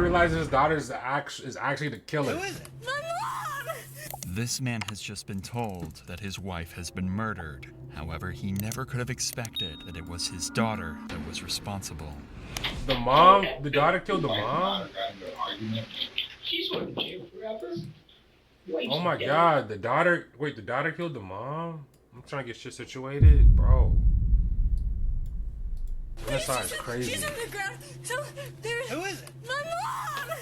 realizes his daughter is actually the killer. Who is it? My mom! This man has just been told that his wife has been murdered. However, he never could have expected that it was his daughter that was responsible. The mom? The daughter killed the mom? She's going to jail forever. Oh my god, the daughter... Wait, the daughter killed the mom? I'm trying to get shit situated? Bro. This side is crazy. She's on the ground. So there's... Who is it? My mom!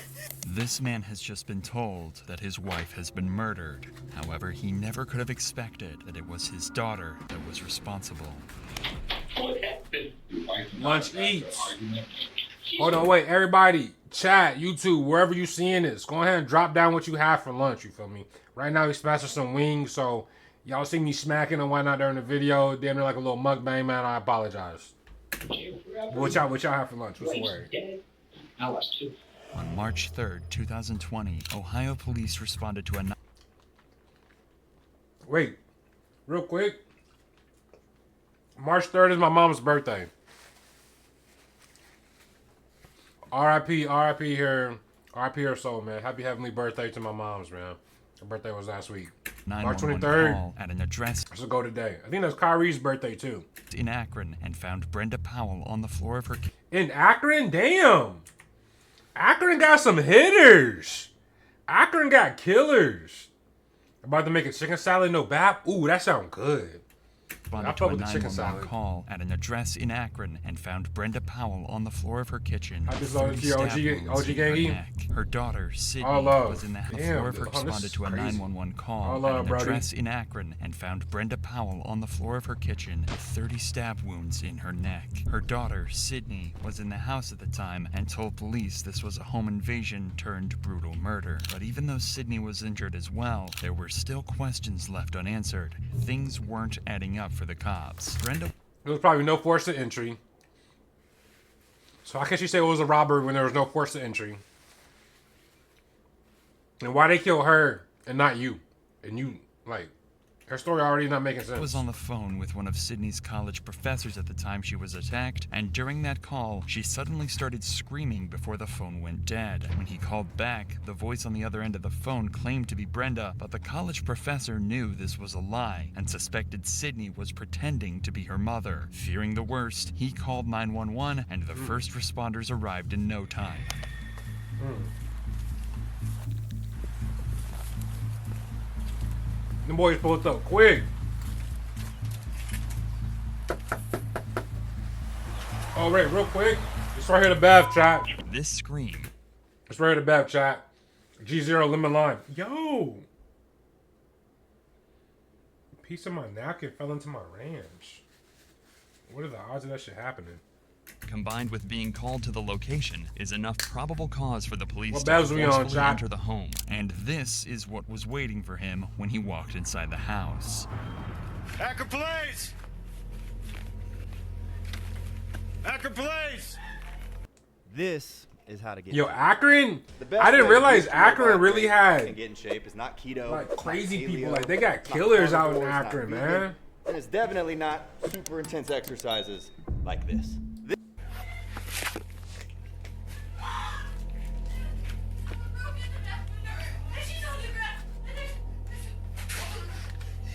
This man has just been told that his wife has been murdered. However, he never could have expected that it was his daughter that was responsible. What happened? Lunch eats. Hold on, wait, everybody. Chat, YouTube, wherever you seeing this, go ahead and drop down what you have for lunch, you feel me? Right now, we smashing some wings, so y'all see me smacking and whatnot during the video. Damn near like a little mukbang, man. I apologize. What y'all have for lunch? What's the word? I was too. On March 3rd, 2020, Ohio police responded to a... Wait, real quick. March 3rd is my mom's birthday. R.I.P. her soul, man. Happy heavenly birthday to my mom's, man. Her birthday was last week. March 23rd. Call at an address. Let's go today. I think that's Kyrie's birthday, too. In Akron, and found Brenda Powell on the floor of her... In Akron? Damn. Akron got some hitters. Akron got killers. About to make a chicken salad, no bap. Ooh, that sounds good. Responded to a 911 call at an address in Akron and found Brenda Powell on the floor of her kitchen. I just loaded to your OG gangy. Her daughter, Sydney, was in the floor of her... Responded to a 911 call at an address in Akron and found Brenda Powell on the floor of her kitchen with 30 stab wounds in her neck. Her daughter, Sydney, was in the house at the time and told police this was a home invasion turned brutal murder. But even though Sydney was injured as well, there were still questions left unanswered. Things weren't adding up for the cops. Brenda... There was probably no force of entry. So how can she say it was a robbery when there was no force of entry? And why they kill her and not you? And you, like, her story already not making sense. Was on the phone with one of Sydney's college professors at the time she was attacked, and during that call, she suddenly started screaming before the phone went dead. When he called back, the voice on the other end of the phone claimed to be Brenda, but the college professor knew this was a lie and suspected Sydney was pretending to be her mother. Fearing the worst, he called 911, and the first responders arrived in no time. The boys pulled up quick. Oh, wait, real quick. It's right here, the bath chat. This scream. It's right here, the bath chat. G0 lemon lime. Yo. A piece of my napkin fell into my ranch. What are the odds of that shit happening? Combined with being called to the location, is enough probable cause for the police to forcefully enter the home. And this is what was waiting for him when he walked inside the house. Akron Police! Akron Police! This is how to get Yo, in shape. Akron? The best I didn't way to realize boost your Akron really and had get in shape is not keto, like not crazy paleo, people. Like they got not killers out in carnivore, it's not Akron, vegan, man. And it's definitely not super intense exercises like this.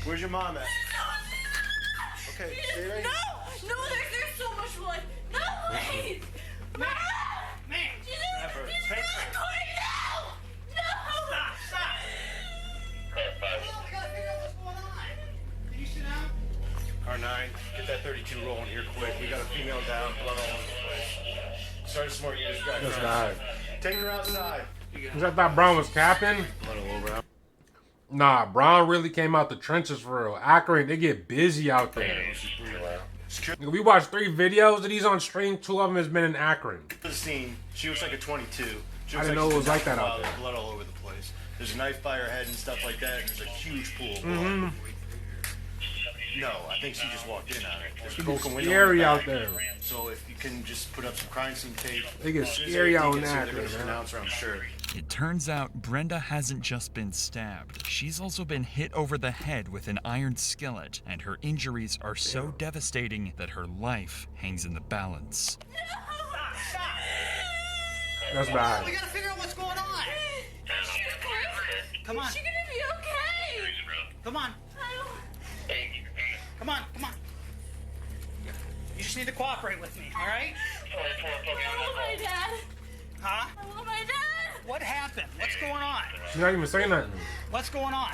Where's your mom at? Okay, stay right here. No, there's so much blood. No, please. Man. She's Never. going now. No. Stop. I gotta figure out what's going on. Can you sit down? R9, get that 32 rolling here quick. We got a female down, blood all over the place. Sergeant Smart, you just got This guy. Take her outside. I thought Brown was capping. Blood all over. Nah, Brown really came out the trenches for real. Akron, they get busy out there. We watched 3 videos that he's on stream. 2 of them has been in Akron. The scene, she looks like a 22. She I looks didn't know it was like that out There's there. blood all over the place. There's a knife by her head and stuff like that, and there's a huge pool of blood. No, I think she just walked in on it. There's a broken window in the Scary back. out there. So if you can just put up some crime scene tape. They get as soon as scary out everything in gets here, Akron, they're gonna man. pronounce her, I'm sure. It turns out Brenda hasn't just been stabbed. She's also been hit over the head with an iron skillet, and her injuries are so devastating that her life hangs in the balance. That's bad. We gotta figure out what's going on. Come on. Is she gonna be okay? Come on. I don't... Come on. Come on. You just need to cooperate with me, all right? I want my dad. Huh? I want my dad. What happened? What's going on? She's not even saying nothing. What's going on?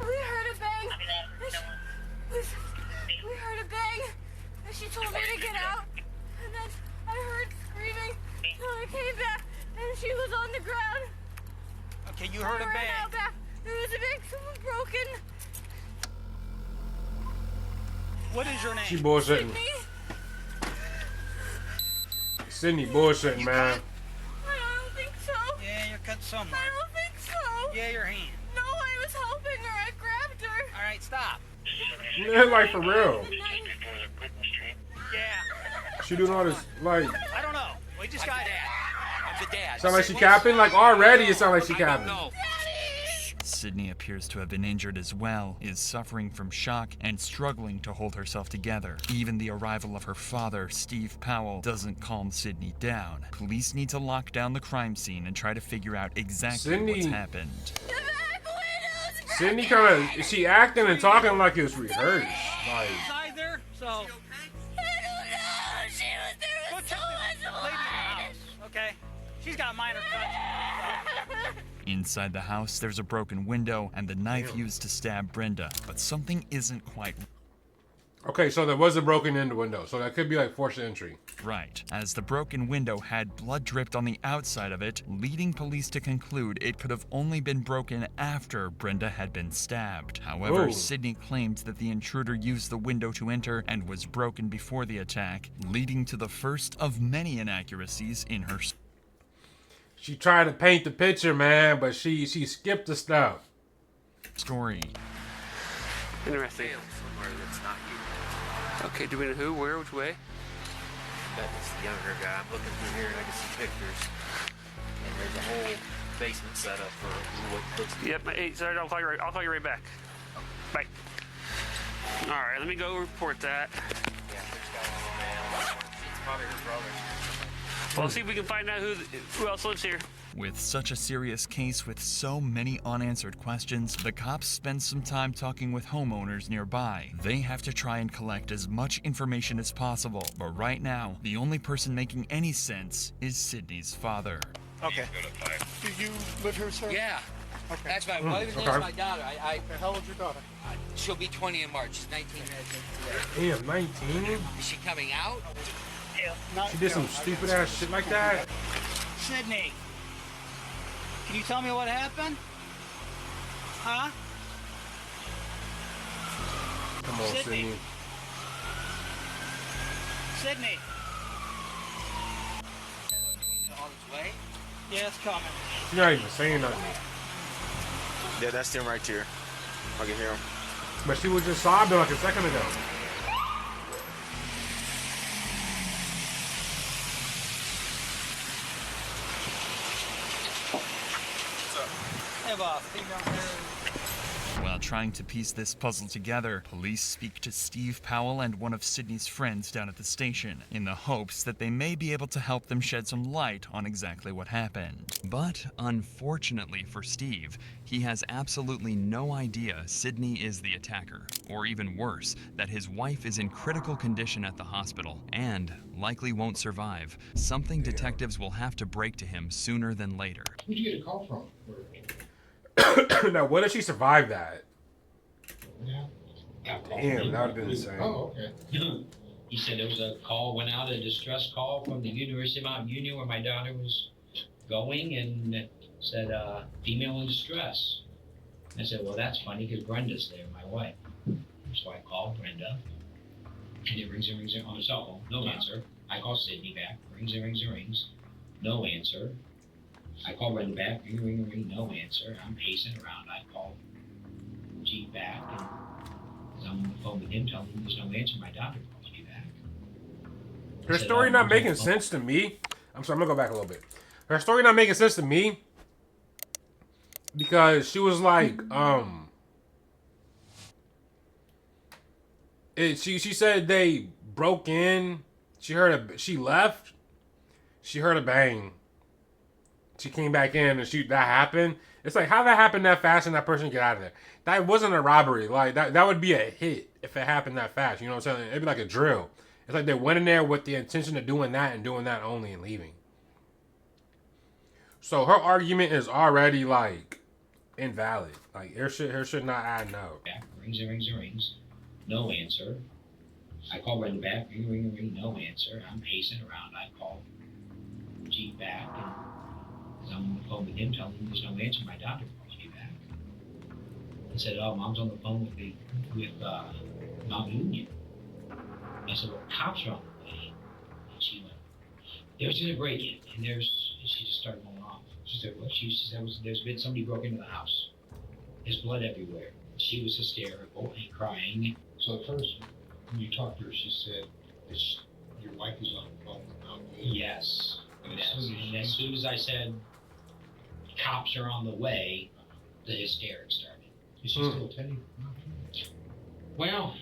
We heard a bang. We heard a bang. And she told me to get out. And then I heard screaming. So I came back and she was on the ground. Okay, you heard a I ran bang. out back. There was a bang. Someone broken. What is your name? She bullshitting. Sydney bullshitting, man. I don't think so. Yeah, you're cut somewhere. I don't think so. Yeah, your hand. No, I was helping her. I grabbed her. All right, stop. Man, like for real. Yeah. She doing all this, like, I don't know. We just got I'm the dad. sound like she capping? Like, already it sound like she capping. Sydney appears to have been injured as well, is suffering from shock, and struggling to hold herself together. Even the arrival of her father, Steve Powell, doesn't calm Sydney down. Police need to lock down the crime scene and try to figure out exactly what's happened. Sydney kind of, she acting and talking like it was rehearsed. Like, either, so. I don't know. She was there. Go Was check so the much lady in the blood. house, okay? She's got minor cuts. Inside the house, there's a broken window and the knife used to stab Brenda, but something isn't quite okay, so there was a broken in the window, so that could be like forced entry. right, as the broken window had blood dripped on the outside of it, leading police to conclude it could have only been broken after Brenda had been stabbed. However, Whoa. Sydney claimed that the intruder used the window to enter and was broken before the attack, leading to the first of many inaccuracies in her She tried to paint the picture, man, but she skipped the stuff. story. Interesting. Somewhere that's not you. Okay, do we know who, where, which way? That is the younger guy. I'm looking through here and I can see pictures. And there's a whole basement set up for what looks like. Yep, hey, sorry, I'll call you right back. Bye. Alright, let me go report that. Yeah, there's got one man. It's probably her brother. Well, see if we can find out who else lives here. With such a serious case with so many unanswered questions, the cops spend some time talking with homeowners nearby. They have to try and collect as much information as possible, but right now, the only person making any sense is Sydney's father. Okay. Do you live here, sir? Yeah. Okay. That's my wife and okay. my daughter. How old's your daughter? She'll be 20 in March. She's 19 today. Damn, 19? Is she coming out? She did some stupid ass shit like that? Sydney, can you tell me what happened? Huh? Come on, Sydney. Sydney. Sydney. On its way? Yeah, it's coming. She's not even saying nothing. Yeah, that's them right here. I can hear them. But she was just sobbing like a second ago. Have a female here. While trying to piece this puzzle together, police speak to Steve Powell and one of Sydney's friends down at the station, in the hopes that they may be able to help them shed some light on exactly what happened. But unfortunately for Steve, he has absolutely no idea Sydney is the attacker, or even worse, that his wife is in critical condition at the hospital and likely won't survive, something detectives will have to break to him sooner than later. Who'd you get a call from? Now, what if she survived that? Yeah. Damn, that would have been insane. Oh, okay. He said there was a call, went out, a distress call from the University of Mount Union where my daughter was going, and it said, female in distress. I said, well, that's funny because Brenda's there, my wife. So I called Brenda, and it rings and rings on the cell phone. No answer. I call Sydney back, rings and rings and rings. No answer. I call Brenda back, ring, ring, ring, no answer. I'm pacing around. I call G back, and I'm on the phone with him telling him there's no answer. My doctor calls me back. Her story not making sense to me. I'm sorry, I'm gonna go back a little bit. Her story not making sense to me because she was like, she said they broke in. She left, She heard a bang. She came back in and that happened. It's like, how that happened that fast and that person get out of there? That wasn't a robbery. Like, that would be a hit if it happened that fast. You know what I'm saying? It'd be like a drill. It's like they went in there with the intention of doing that and doing that only and leaving. So her argument is already, like, invalid. Like, her shit not adding up. Rings and rings and rings. No answer. I call Brenda back. Ring, ring, ring. No answer. I'm pacing around. I call Chief back. And I'm on the phone with him telling him there's no answer. My doctor calls me back. He said, oh, Mom's on the phone with Mount Union. I said, well, cops are on the way. And she went, there's been a break-in. And she just started going off. She said, what? She said, there's been somebody broke into the house. There's blood everywhere. She was hysterical and crying. So at first, when you talked to her, she said that your wife is on the phone with Mount Union. Yes. And as soon as I said, cops are on the way, the hysterics started. Is she still attending? Well,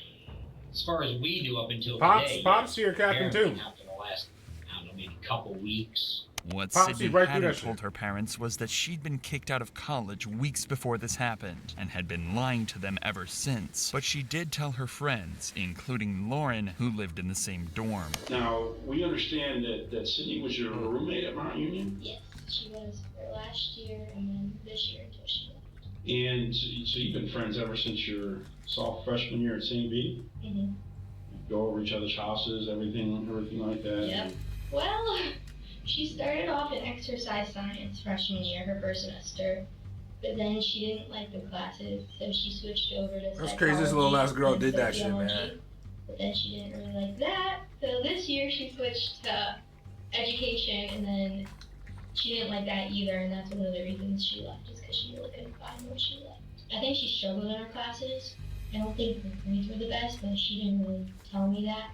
as far as we knew up until today, Pops here, Captain too. After the last, I don't know, maybe couple weeks. What Popsy Sydney right hadn't told her parents was that she'd been kicked out of college weeks before this happened and had been lying to them ever since. But she did tell her friends, including Lauren, who lived in the same dorm. Now, we understand that Sydney was your roommate at Mount Union? Yes, she was for last year and then this year until she left. And so you've been friends ever since your freshman year at St. B? Mm-hmm. Go over each other's houses, everything like that? Yep. Well, she started off in exercise science freshman year, her first semester. But then she didn't like the classes, so she switched over to psychology. That's crazy this little ass girl did that shit, sociology. man. But then she didn't really like that. So this year she switched to education, and then she didn't like that either, and that's one of the reasons she left, is because she really couldn't find what she liked. I think she struggled in her classes. I don't think her grades were the best, but she didn't really tell me that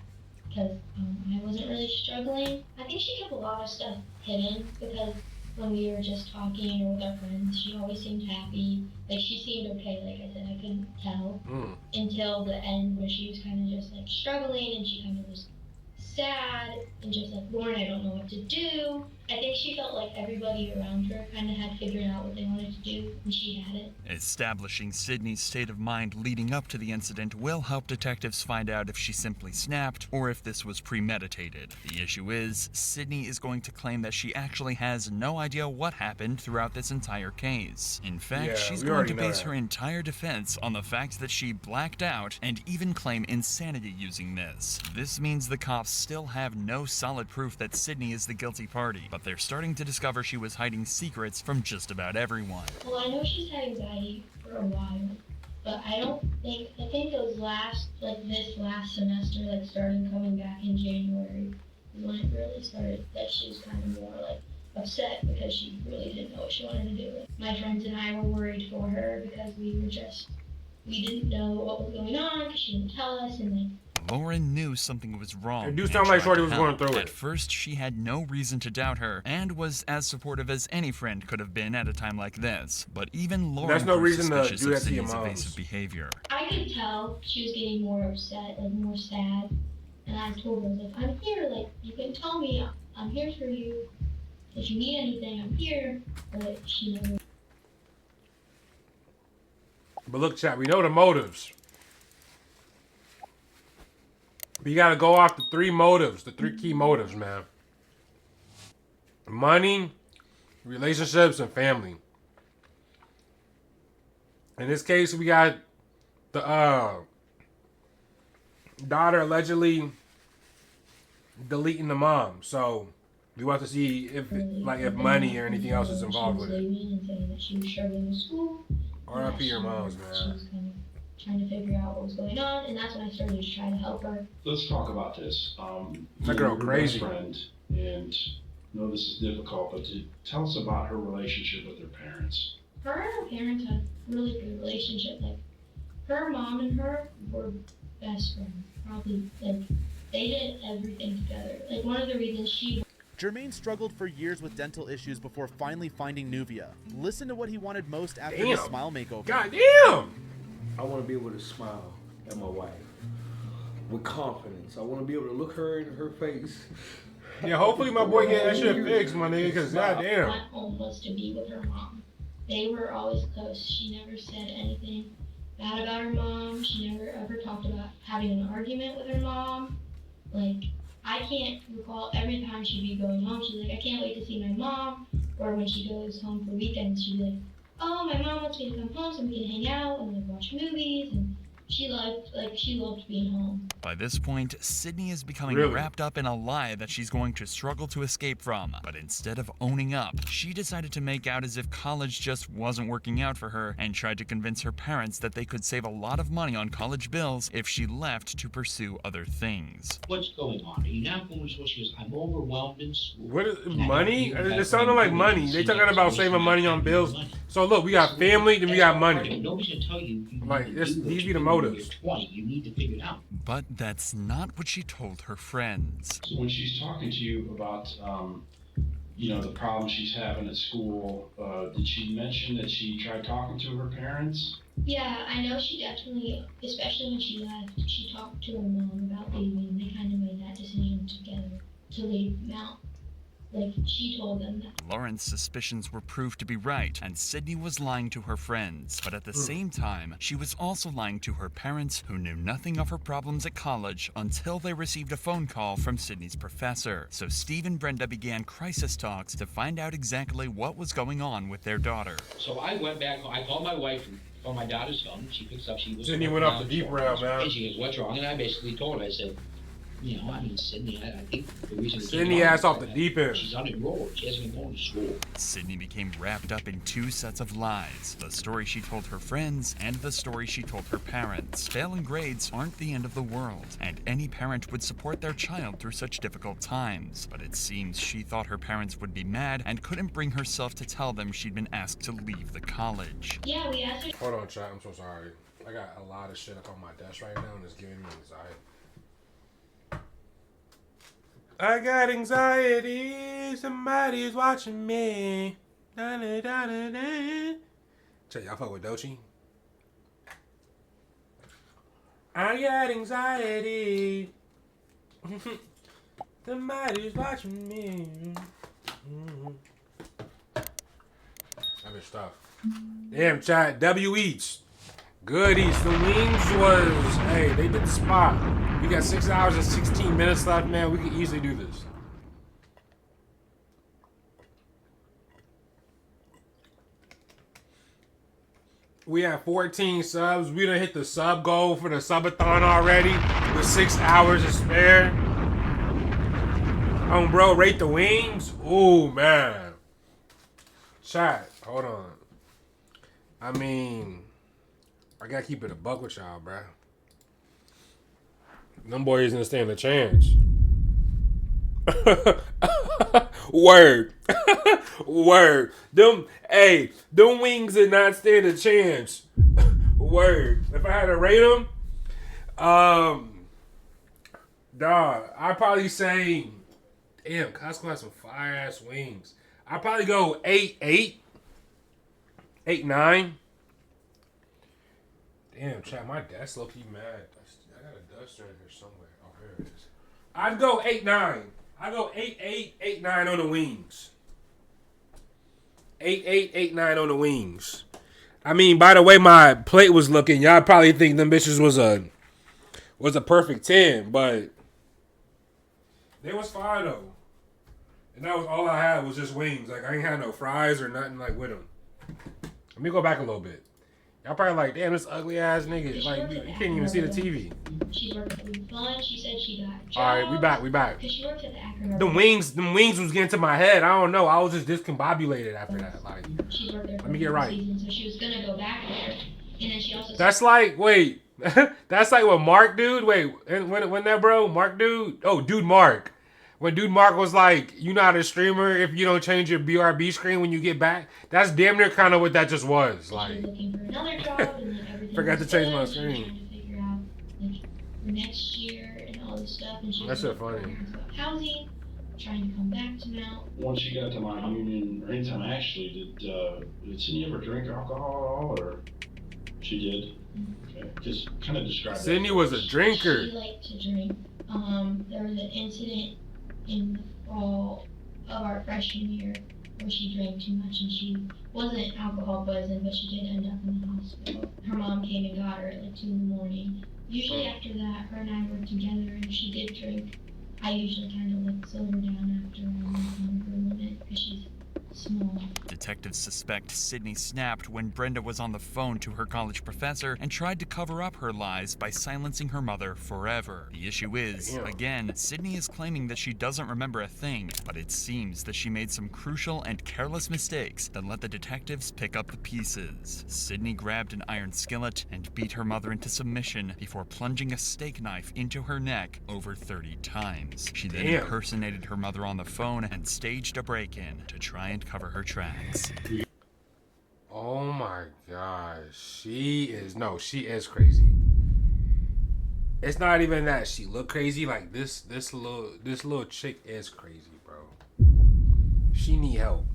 because I wasn't really struggling. I think she kept a lot of stuff hidden because when we were just talking or with our friends, she always seemed happy. Like, she seemed okay, like I said, I couldn't tell until the end where she was kind of just like struggling and she kind of was sad and just like, Lauren, I don't know what to do. I think she felt like everybody around her kind of had figured out what they wanted to do, and she hadn't. Establishing Sydney's state of mind leading up to the incident will help detectives find out if she simply snapped or if this was premeditated. The issue is, Sydney is going to claim that she actually has no idea what happened throughout this entire case. In fact, she's going to base her entire defense on the fact that she blacked out and even claim insanity using this. This means the cops still have no solid proof that Sydney is the guilty party, but they're starting to discover she was hiding secrets from just about everyone. Well, I know she's had anxiety for a while, but I think it was this last semester, like starting coming back in January, when it really started, that she was kind of more like upset because she really didn't know what she wanted to do. My friends and I were worried for her because we didn't know what was going on because she didn't tell us, and then Lauren knew something was wrong. It do sound like Shorty was going through it. At first, she had no reason to doubt her and was as supportive as any friend could have been at a time like this. But even Lauren was suspicious of Sydney's evasive behavior. I could tell she was getting more upset, like more sad. And I told her, like, I'm here, like, you can tell me, I'm here for you. If you need anything, I'm here. But she never. But look, chat, we know the motives. But you gotta go off the three motives, the three key motives, man. Money, relationships, and family. In this case, we got the daughter allegedly deleting the mom. So we want to see if money or anything else is involved with it. And saying that she was struggling in school. R.I.P. your moms, man. She was kind of trying to figure out what was going on, and that's when I started to try to help her. Let's talk about this. That girl crazy. Friend, and I know this is difficult, but tell us about her relationship with her parents. Her and her parents had a really good relationship. Like, her mom and her were best friends. Probably, like, they did everything together. Like, one of the reasons Jermaine struggled for years with dental issues before finally finding Nuvia. Listen to what he wanted most after his smile makeover. God damn! I want to be able to smile at my wife with confidence. I want to be able to look her in her face Yeah, hopefully my boy get that shit fixed, my nigga, because goddamn. Went home was to be with her mom. They were always close. She never said anything bad about her mom. She never ever talked about having an argument with her mom. Like, I can't recall every time she'd be going home, she's like, I can't wait to see my mom. Or when she goes home for weekends, she'd be like, oh, my mom wants me to come home so we can hang out and like watch movies. And she loved being home. By this point, Sydney is becoming wrapped up in a lie that she's going to struggle to escape from. But instead of owning up, she decided to make out as if college just wasn't working out for her and tried to convince her parents that they could save a lot of money on college bills if she left to pursue other things. What's going on? Are you not going to school? She goes, I'm overwhelmed in school. What is money? It sounded like money. They talking about saving money on bills. So look, we got family, then we got money. Nobody's going to tell you. Like, these be the motives. 20, you need to figure it out. But that's not what she told her friends. So when she's talking to you about, you know, the problem she's having at school, did she mention that she tried talking to her parents? Yeah, I know she definitely, especially when she left, she talked to her mom about leaving. They kind of made that decision together to leave Mount. Like, she told them that. Lauren's suspicions were proved to be right, and Sydney was lying to her friends. But at the same time, she was also lying to her parents, who knew nothing of her problems at college until they received a phone call from Sydney's professor. So Steve and Brenda began crisis talks to find out exactly what was going on with their daughter. So I went back, I called my wife on my daughter's phone. She picks up, she was... Sydney went off the deep route, man. And she goes, what's wrong? And I basically told her, I said, you know, I mean, Sydney, I think the reason... Sydney ass off the deep end. She's unenrolled. She hasn't been going to school. Sydney became wrapped up in two sets of lies. The story she told her friends and the story she told her parents. Failing grades aren't the end of the world, and any parent would support their child through such difficult times. But it seems she thought her parents would be mad and couldn't bring herself to tell them she'd been asked to leave the college. Yeah, we asked her... Hold on, chat. I'm so sorry. I got a lot of shit up on my desk right now, and it's giving me anxiety. I got anxiety, somebody's watching me. Da, da, da, da, da. Check, y'all fuck with Doechii? I got anxiety. Somebody's watching me. That bitch tough. Damn, chat. W Eats. Good Eats. The wings was, hey, they did the spot. We got 6 hours and 16 minutes left, man. We can easily do this. We have 14 subs. We done hit the sub goal for the subathon already with 6 hours to spare. Bro, rate the wings. Ooh, man. Chat, hold on. I mean, I gotta keep it a buck with y'all, bruh. Them boys didn't stand a chance. Word. Word. Them wings did not stand a chance. Word. If I had to rate them, dog, I'd probably say, damn, Costco has some fire ass wings. I'd probably go 8, 9. Damn, chat, my desk low key mad. I got a duster in here somewhere. Oh, here it is. I'd go 8, 9. I'd go 8, 9 on the wings. 8, 9 on the wings. I mean, by the way my plate was looking, y'all probably think them bitches was a perfect 10, but they was fire though. And that was all I had was just wings. Like, I ain't had no fries or nothing like with them. Let me go back a little bit. Y'all probably like, damn, this ugly ass nigga. Like, you can't even see the TV. She worked at Food Fun. She said she got a job. All right, we back. Because she works at the Akron. Them wings was getting to my head. I don't know. I was just discombobulated after that. Like, she worked there for let me get right. Season, so she was gonna go back there, and then she also. That's like, wait, that's like what Mark dude. Wait, when that bro, Mark dude. Oh, dude, Mark. When Dude Mark was like, you're not a streamer if you don't change your BRB screen when you get back. That's damn near kind of what that just was. Like, looking for another job, and then everything forgot to change my She was screen. trying to figure out like for next year and all this stuff, and she That's was so funny. about housing, trying to come back to Mount. Once you got to my union, or anytime actually, did Sydney ever drink alcohol at all, or she did? Okay, just kind of describe. Sydney was a drinker. She liked to drink. There was an incident in the fall of our freshman year where she drank too much and she wasn't alcohol poisoned, but she did end up in the hospital. Her mom came and got her at like 2 in the morning. Usually after that, her and I were together and she did drink. I usually kind of like slow her down after I went on for a limit because she's small. Detectives suspect Sydney snapped when Brenda was on the phone to her college professor and tried to cover up her lies by silencing her mother forever. The issue is, again, Sydney is claiming that she doesn't remember a thing, but it seems that she made some crucial and careless mistakes that let the detectives pick up the pieces. Sydney grabbed an iron skillet and beat her mother into submission before plunging a steak knife into her neck over 30 times. She then impersonated her mother on the phone and staged a break-in to try and cover her tracks. Oh my gosh. She is crazy. It's not even that she look crazy. Like this little chick is crazy, bro. She need help.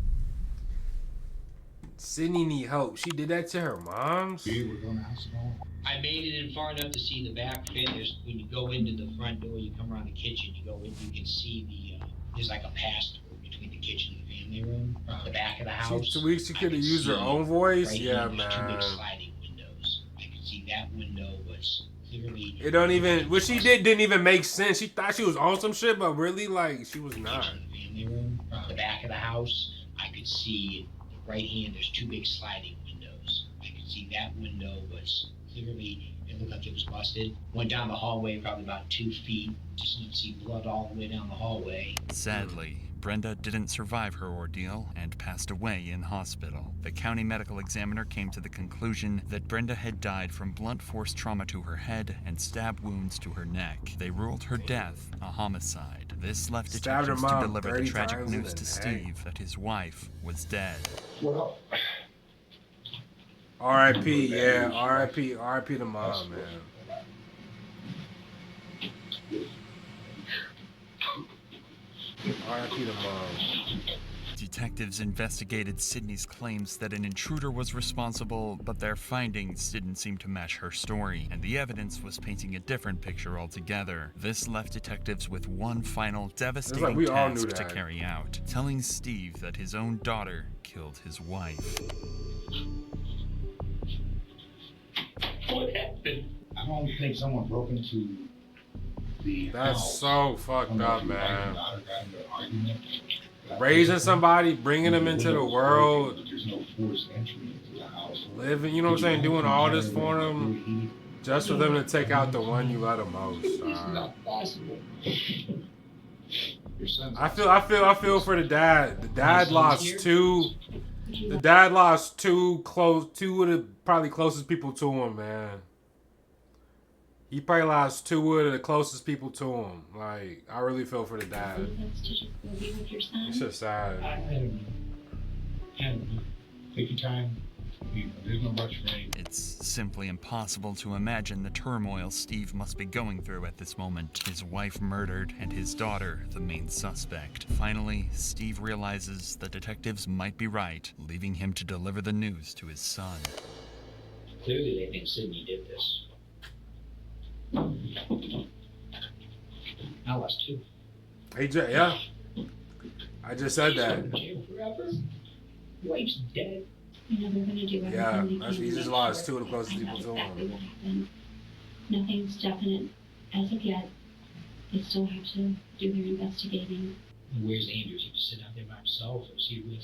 Sydney need help. She did that to her mom's. I made it in far enough to see the back fence. When you go into the front door, you come around the kitchen, you go in, you can see there's like a pass-through between the kitchen and the family room, the back of the house. She could have used her own voice. Right, yeah, man. man. Two big sliding windows. I could see that window was clearly. It don't even. What she did didn't even make sense. She thought she was on some shit, but really, like, she was not. The family room, the back of the house. I could see the right hand. There's two big sliding windows. I could see that window was clearly. It looked like it was busted. Went down the hallway probably about 2 feet. Just didn't see blood all the way down the hallway. Sadly, Brenda didn't survive her ordeal and passed away in hospital. The county medical examiner came to the conclusion that Brenda had died from blunt force trauma to her head and stab wounds to her neck. They ruled her death a homicide. This left detectives to deliver the tragic news to Steve that his wife was dead. Well, R.I.P. Yeah, R.I.P. R.I.P. to mom, man. R.I.P. to mom. Detectives investigated Sydney's claims that an intruder was responsible, but their findings didn't seem to match her story, and the evidence was painting a different picture altogether. This left detectives with one final devastating task to carry out, telling Steve that his own daughter killed his wife. What happened? I don't think someone broke into the That's house. so fucked up, man. Raising somebody, bringing them into the world, There's no forced entry into the house. living, you know what I'm saying, doing all this for them, just for them to take out the one you love the most. It's not possible. I feel for the dad. The dad lost two. The dad lost two of the probably closest people to him, man. He probably lost two of the closest people to him. Like, I really feel for the dad. It's just sad. I don't know. Take your time. There's no rush for me. It's simply impossible to imagine the turmoil Steve must be going through at this moment. His wife murdered and his daughter the main suspect. Finally, Steve realizes the detectives might be right, leaving him to deliver the news to his son. Clearly they think Sydney did this. I lost two. Hey, yeah. I just said that. Jail forever. Wife's dead. You know, they're gonna do everything Yeah, they can he just to lost make two of the sure closest people to exactly him. what happened. Nothing's definite as of yet. They still have to do their investigating. Where's Andrews? He just sit out there by himself, or is he with?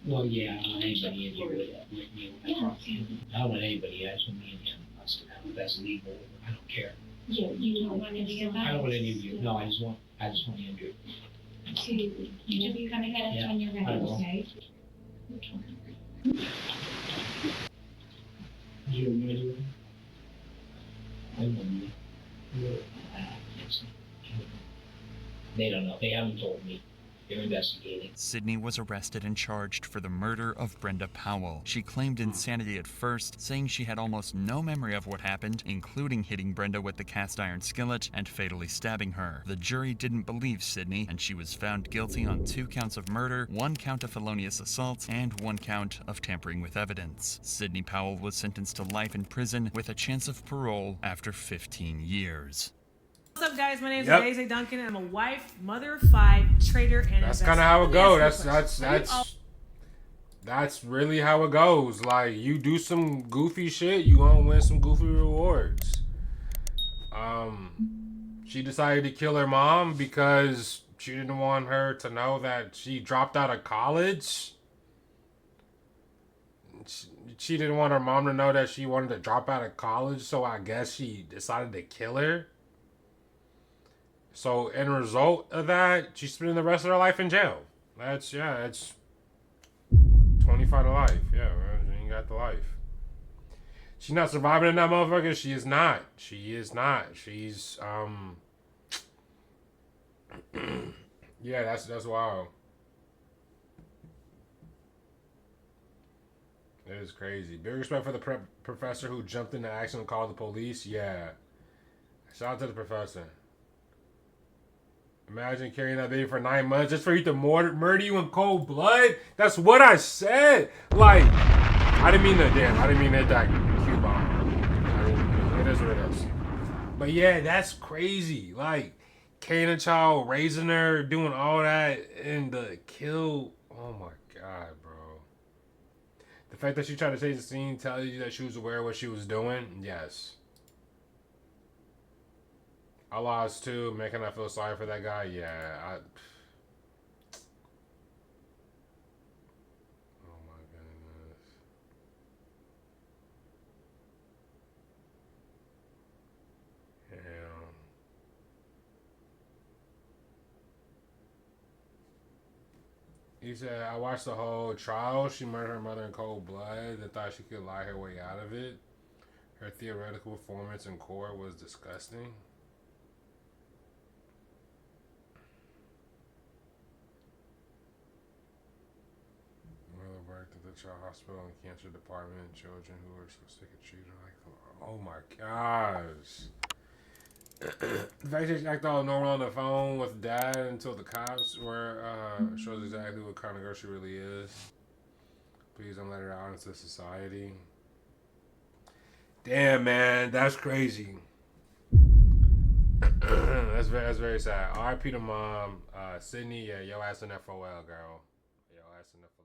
Well, yeah, I don't want anybody in here with me. I don't want anybody. I just want me and him. That's legal. I don't care. You don't want any of that? I don't want any of you. No, I just want Andrew. So you just kind of get us when you're ready, okay? You remember? I remember. They don't know. They haven't told me. They're investigating. Sydney was arrested and charged for the murder of Brenda Powell. She claimed insanity at first, saying she had almost no memory of what happened, including hitting Brenda with the cast iron skillet and fatally stabbing her. The jury didn't believe Sydney, and she was found guilty on 2 counts of murder, 1 count of felonious assault, and 1 count of tampering with evidence. Sydney Powell was sentenced to life in prison with a chance of parole after 15 years. What's up, guys? My name is Yep. Daisy Duncan, and I'm a wife, mother of 5, trader, and That's investor. kind of how it Let me goes. ask you a question. That's really how it goes. Like, you do some goofy shit, you gonna win some goofy rewards. She decided to kill her mom because she didn't want her to know that she dropped out of college. She didn't want her mom to know that she wanted to drop out of college, so I guess she decided to kill her. So, in result of that, she's spending the rest of her life in jail. It's 25 to life. Yeah, man, she ain't got the life. She's not surviving in that motherfucker. She is not. She's, yeah, that's wild. It is crazy. Big respect for the professor who jumped into action and called the police. Yeah. Shout out to the professor. Imagine carrying that baby for 9 months just for you to murder you in cold blood. That's what I said. Like, I didn't mean to hit that Q-bomb. I mean, it is what it is. But yeah, that's crazy. Like, carrying a child, raising her, doing all that, and the kill. Oh my God, bro. The fact that she tried to change the scene tells you that she was aware of what she was doing. Yes. I lost too, making I feel sorry for that guy. Yeah, oh my goodness. Damn. He said, I watched the whole trial. She murdered her mother in cold blood and thought she could lie her way out of it. Her theoretical performance in court was disgusting. Worked at the child hospital and cancer department. Children who were so sick and treated like, oh my gosh. The fact that she acted all normal on the phone with dad until the cops were shows exactly what kind of girl she really is. Please don't let her out into society. Damn, man, that's crazy. That's very sad. R.I.P. to mom. Sydney, yeah, yo ass in FOL, girl. Yo ass in FOL.